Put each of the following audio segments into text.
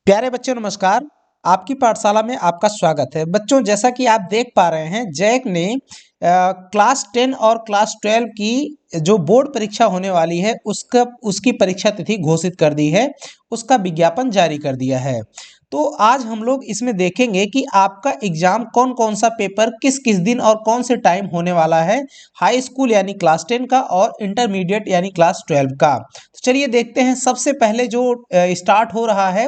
प्यारे बच्चों नमस्कार। आपकी पाठशाला में आपका स्वागत है। बच्चों जैसा कि आप देख पा रहे हैं जैक ने क्लास 10 और क्लास 12 की जो बोर्ड परीक्षा होने वाली है उसकी परीक्षा तिथि घोषित कर दी है, उसका विज्ञापन जारी कर दिया है। तो आज हम लोग इसमें देखेंगे कि आपका एग्जाम कौन कौन सा पेपर किस किस दिन और कौन से टाइम होने वाला है, हाई स्कूल यानी क्लास 10 का और इंटरमीडिएट यानी क्लास 12 का। तो चलिए देखते हैं। सबसे पहले जो स्टार्ट हो रहा है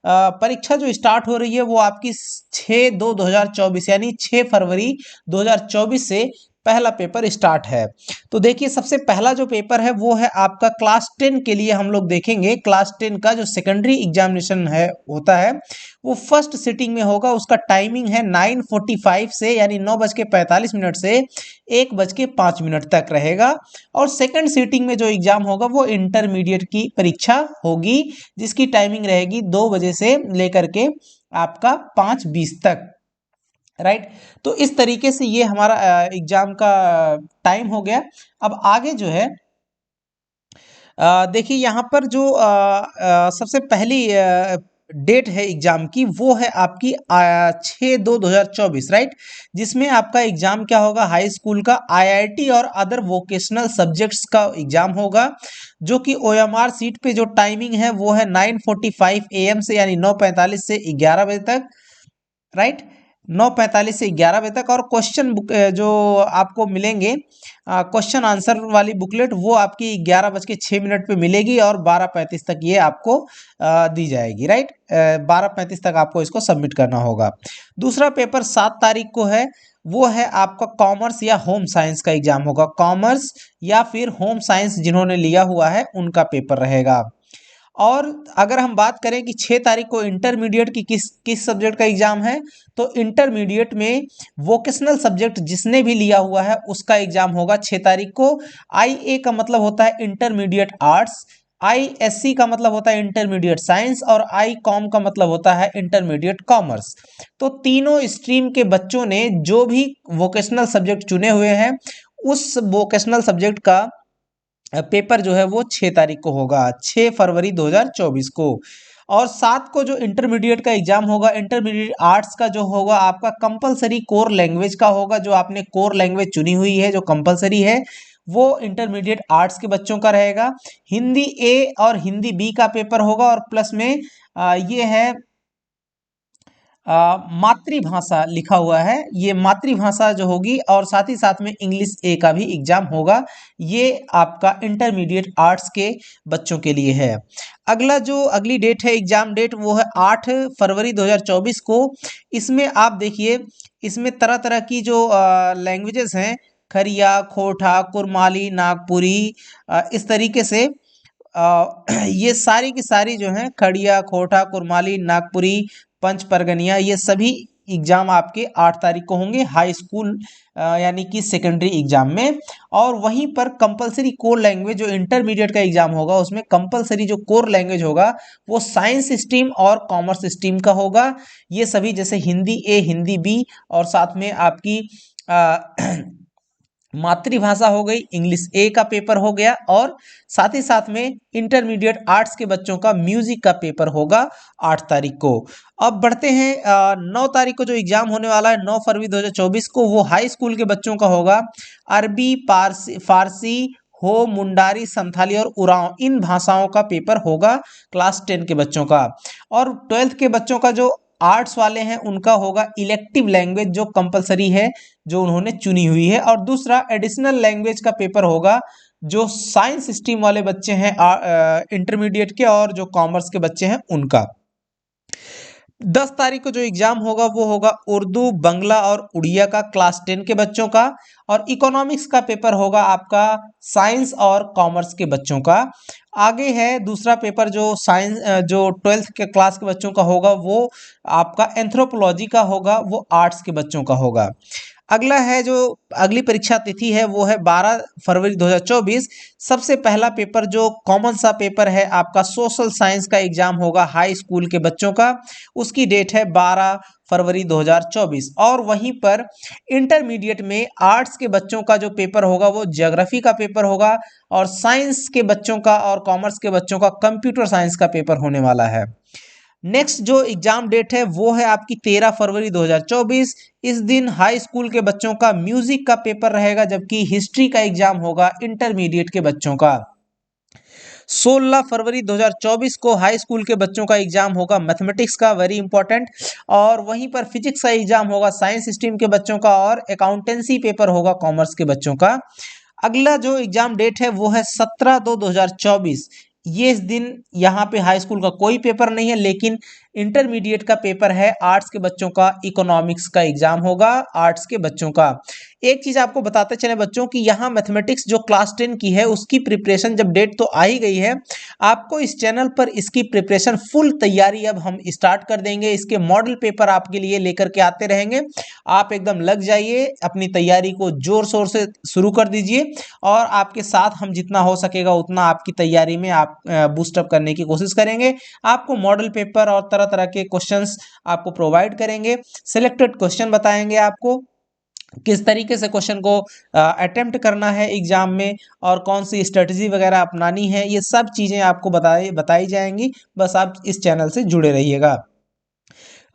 परीक्षा जो स्टार्ट हो रही है वो आपकी 6/2/2024 यानी 6 फरवरी 2024 से पहला पेपर स्टार्ट है। तो देखिए सबसे पहला जो पेपर है वो है आपका क्लास 10 के लिए। हम लोग देखेंगे क्लास 10 का जो सेकेंडरी एग्जामिनेशन है होता है वो फर्स्ट सिटिंग में होगा। उसका टाइमिंग है 9:45 से यानी 9:45 से 1:05 तक रहेगा। और सेकंड सीटिंग में जो एग्जाम होगा वो इंटरमीडिएट की परीक्षा होगी, जिसकी टाइमिंग रहेगी 2 बजे से लेकर के आपका 5:20 तक। राइट। तो इस तरीके से ये हमारा एग्जाम का टाइम हो गया। अब आगे जो है देखिए यहाँ पर जो सबसे पहली डेट है एग्जाम की वो है आपकी 6/2/2024, राइट। जिसमें आपका एग्जाम क्या होगा, हाई स्कूल का आईआईटी और अदर वोकेशनल सब्जेक्ट्स का एग्जाम होगा, जो कि ओएमआर सीट पे जो टाइमिंग है वो है 9:45 AM से यानी 9:45 से 11 बजे तक, राइट। 9:45 से 11 बजे तक। और क्वेश्चन बुक जो आपको मिलेंगे क्वेश्चन आंसर वाली बुकलेट वो आपकी 11:06 पे मिलेगी और 12:35 तक ये आपको दी जाएगी, राइट। 12:35 तक आपको इसको सबमिट करना होगा। दूसरा पेपर 7 तारीख को है, वो है आपका कॉमर्स या होम साइंस का एग्जाम होगा। कॉमर्स या फिर होम साइंस जिन्होंने लिया हुआ है उनका पेपर रहेगा। और अगर हम बात करें कि 6 तारीख को इंटरमीडिएट की किस किस सब्जेक्ट का एग्जाम है, तो इंटरमीडिएट में वोकेशनल सब्जेक्ट जिसने भी लिया हुआ है उसका एग्जाम होगा 6 तारीख को। IA का मतलब होता है इंटरमीडिएट आर्ट्स, ISC का मतलब होता है इंटरमीडिएट साइंस और ICOM का मतलब होता है इंटरमीडिएट कॉमर्स। तो तीनों स्ट्रीम के बच्चों ने जो भी वोकेशनल सब्जेक्ट चुने हुए हैं उस वोकेशनल सब्जेक्ट का पेपर जो है वो 6 तारीख को होगा, 6 फरवरी 2024 को। और 7 को जो इंटरमीडिएट का एग्जाम होगा, इंटरमीडिएट आर्ट्स का जो होगा आपका कंपलसरी कोर लैंग्वेज का होगा। जो आपने कोर लैंग्वेज चुनी हुई है जो कंपलसरी है वो इंटरमीडिएट आर्ट्स के बच्चों का रहेगा। हिंदी A और हिंदी B का पेपर होगा और प्लस में ये है मातृभाषा लिखा हुआ है, ये मातृभाषा जो होगी। और साथ ही साथ में इंग्लिश A का भी एग्जाम होगा। ये आपका इंटरमीडिएट आर्ट्स के बच्चों के लिए है। अगली डेट है एग्जाम डेट वो है 8 फरवरी 2024 को। इसमें आप देखिए इसमें तरह तरह की जो लैंग्वेजेस हैं, खरिया, खोटा, कुरमाली, नागपुरी, इस तरीके से ये सारी की सारी जो हैं खड़िया, खोटा, कुरमाली, नागपुरी, पंच परगनिया, ये सभी एग्जाम आपके 8 तारीख को होंगे हाई स्कूल यानी कि सेकेंडरी एग्जाम में। और वहीं पर कंपलसरी कोर लैंग्वेज जो इंटरमीडिएट का एग्जाम होगा उसमें कंपलसरी जो कोर लैंग्वेज होगा वो साइंस स्ट्रीम और कॉमर्स स्ट्रीम का होगा। ये सभी जैसे हिंदी A, हिंदी B और साथ में आपकी मातृभाषा हो गई, इंग्लिश A का पेपर हो गया। और साथ ही साथ में इंटरमीडिएट आर्ट्स के बच्चों का म्यूजिक का पेपर होगा 8 तारीख को। अब बढ़ते हैं 9 तारीख को जो एग्जाम होने वाला है 9 फरवरी 2024 को, वो हाई स्कूल के बच्चों का होगा। अरबी, फारसी, हो, मुंडारी, संथाली और उरांव, इन भाषाओं का पेपर होगा क्लास 10 के बच्चों का। और 12th के बच्चों का जो आर्ट्स वाले हैं उनका होगा इलेक्टिव लैंग्वेज जो कंपलसरी है, जो उन्होंने चुनी हुई है। और दूसरा एडिशनल लैंग्वेज का पेपर होगा जो साइंस स्ट्रीम वाले बच्चे हैं इंटरमीडिएट के और जो कॉमर्स के बच्चे हैं उनका। 10 तारीख को जो एग्जाम होगा वो होगा उर्दू, बंगला और उड़िया का क्लास 10 के बच्चों का। और इकोनॉमिक्स का पेपर होगा आपका साइंस और कॉमर्स के बच्चों का। आगे है दूसरा पेपर जो साइंस जो 12th के क्लास के बच्चों का होगा वो आपका एंथ्रोपोलॉजी का होगा, वो आर्ट्स के बच्चों का होगा। अगला है जो अगली परीक्षा तिथि है वो है 12 फरवरी 2024। सबसे पहला पेपर जो कॉमन सा पेपर है आपका सोशल साइंस का एग्जाम होगा हाई स्कूल के बच्चों का। उसकी डेट है 12 फरवरी 2024। और वहीं पर इंटरमीडिएट में आर्ट्स के बच्चों का जो पेपर होगा वो ज्योग्राफी का पेपर होगा। और साइंस के बच्चों का और कॉमर्स के बच्चों का कंप्यूटर साइंस का पेपर होने वाला है। नेक्स्ट जो एग्जाम डेट है वो है आपकी 13 फरवरी 2024। इस दिन हाई स्कूल के बच्चों का म्यूजिक का पेपर रहेगा, जबकि हिस्ट्री का एग्जाम होगा इंटरमीडिएट के बच्चों का। 16 फरवरी 2024 को हाई स्कूल के बच्चों का एग्जाम होगा मैथमेटिक्स का, वेरी इंपॉर्टेंट। और वहीं पर फिजिक्स का एग्जाम होगा साइंस स्ट्रीम के बच्चों का, और अकाउंटेंसी पेपर होगा कॉमर्स के बच्चों का। अगला जो एग्जाम डेट है वो है 17/2/2024। ये इस दिन यहाँ पे हाई स्कूल का कोई पेपर नहीं है, लेकिन इंटरमीडिएट का पेपर है आर्ट्स के बच्चों का, इकोनॉमिक्स का एग्जाम होगा आर्ट्स के बच्चों का। एक चीज आपको बताते चले बच्चों कि यहाँ मैथमेटिक्स जो क्लास 10 की है उसकी प्रिपरेशन जब डेट तो आ ही गई है, आपको इस चैनल पर इसकी प्रिपरेशन फुल तैयारी अब हम स्टार्ट कर देंगे। इसके मॉडल पेपर आपके लिए लेकर के आते रहेंगे। आप एकदम लग जाइए, अपनी तैयारी को जोर शोर से शुरू कर दीजिए, और आपके साथ हम जितना हो सकेगा उतना आपकी तैयारी में आप बूस्टअप करने की कोशिश करेंगे। आपको मॉडल पेपर और तरह तरह के क्वेश्चंस आपको प्रोवाइड करेंगे, सिलेक्टेड क्वेश्चन बताएंगे आपको किस तरीके से क्वेश्चन को अटेम्प्ट करना है एग्जाम में, और कौन सी स्ट्रेटजी वगैरह अपनानी है, ये सब चीज़ें आपको बताई जाएंगी। बस आप इस चैनल से जुड़े रहिएगा।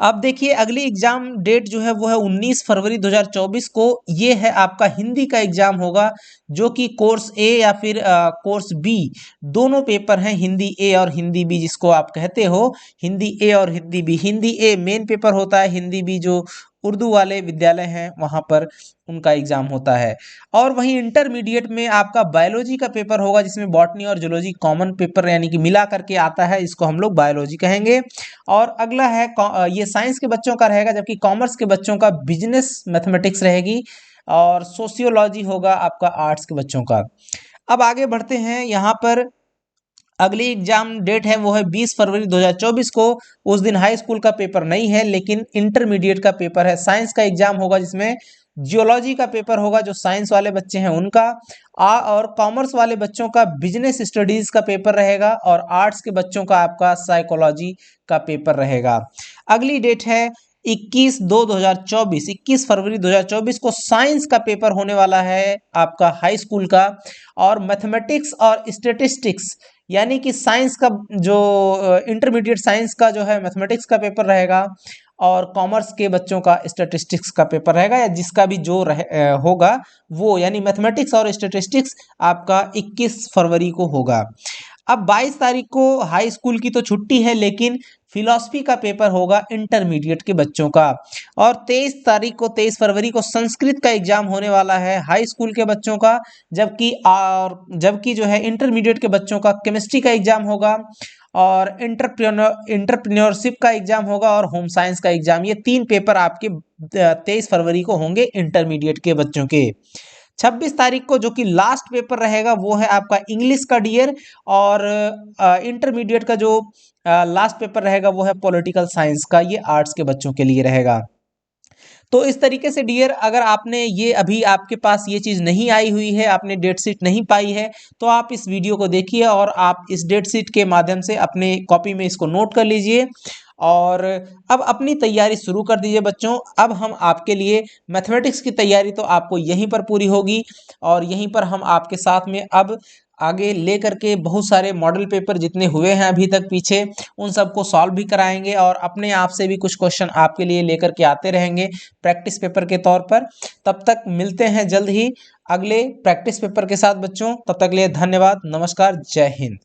अब देखिए अगली एग्जाम डेट जो है वो है 19 फरवरी 2024 को। ये है आपका हिंदी का एग्जाम होगा, जो कि कोर्स ए या फिर कोर्स बी, दोनों पेपर हैं, हिंदी ए और हिंदी बी जिसको आप कहते हो। हिंदी ए और हिंदी बी, हिंदी ए मेन पेपर होता है, हिंदी बी जो उर्दू वाले विद्यालय हैं वहाँ पर उनका एग्जाम होता है। और वहीं इंटरमीडिएट में आपका बायोलॉजी का पेपर होगा, जिसमें बॉटनी और जूलॉजी कॉमन पेपर यानी कि मिला करके आता है, इसको हम लोग बायोलॉजी कहेंगे। और अगला है ये साइंस के बच्चों का रहेगा, जबकि कॉमर्स के बच्चों का बिजनेस मैथमेटिक्स रहेगी, और सोशियोलॉजी होगा आपका आर्ट्स के बच्चों का। अब आगे बढ़ते हैं, यहाँ पर अगली एग्जाम डेट है वो है 20 फरवरी 2024 को। उस दिन हाई स्कूल का पेपर नहीं है, लेकिन इंटरमीडिएट का पेपर है, साइंस का एग्जाम होगा, जिसमें जियोलॉजी का पेपर होगा जो साइंस वाले बच्चे हैं उनका, और कॉमर्स वाले बच्चों का बिजनेस स्टडीज का पेपर रहेगा, और आर्ट्स के बच्चों का आपका साइकोलॉजी का पेपर रहेगा। अगली डेट है 21 फरवरी 2024 को साइंस का पेपर होने वाला है आपका हाई स्कूल का, और मैथमेटिक्स और स्टेटिस्टिक्स यानी कि साइंस का जो इंटरमीडिएट साइंस का जो है मैथमेटिक्स का पेपर रहेगा, और कॉमर्स के बच्चों का स्टैटिस्टिक्स का पेपर रहेगा, या जिसका भी जो होगा वो, यानी मैथमेटिक्स और स्टैटिस्टिक्स आपका 21 फरवरी को होगा। अब 22 तारीख को हाई स्कूल की तो छुट्टी है, लेकिन फिलॉसफी का पेपर होगा इंटरमीडिएट के बच्चों का। और 23 फरवरी को संस्कृत का एग्जाम होने वाला है हाई स्कूल के बच्चों का, जबकि जो है इंटरमीडिएट के बच्चों का केमिस्ट्री का एग्जाम होगा, और इंटरप्रेन्योरशिप का एग्जाम होगा, और होम साइंस का एग्जाम। ये 3 पेपर आपके 23 फरवरी को होंगे इंटरमीडिएट के बच्चों के। 26 तारीख को जो कि लास्ट पेपर रहेगा वो है आपका इंग्लिश का डियर, और इंटरमीडिएट का जो लास्ट पेपर रहेगा वो है पॉलिटिकल साइंस का, ये आर्ट्स के बच्चों के लिए रहेगा। तो इस तरीके से डियर, अगर आपने ये अभी आपके पास ये चीज़ नहीं आई हुई है, आपने डेट शीट नहीं पाई है, तो आप इस वीडियो को देखिए और आप इस डेट शीट के माध्यम से अपने कॉपी में इसको नोट कर लीजिए, और अब अपनी तैयारी शुरू कर दीजिए बच्चों। अब हम आपके लिए मैथमेटिक्स की तैयारी तो आपको यहीं पर पूरी होगी, और यहीं पर हम आपके साथ में अब आगे ले करके बहुत सारे मॉडल पेपर जितने हुए हैं अभी तक पीछे, उन सबको सॉल्व भी कराएंगे, और अपने आप से भी कुछ क्वेश्चन आपके लिए लेकर के आते रहेंगे प्रैक्टिस पेपर के तौर पर। तब तक मिलते हैं जल्द ही अगले प्रैक्टिस पेपर के साथ बच्चों। तब तक के लिए धन्यवाद, नमस्कार, जय हिंद।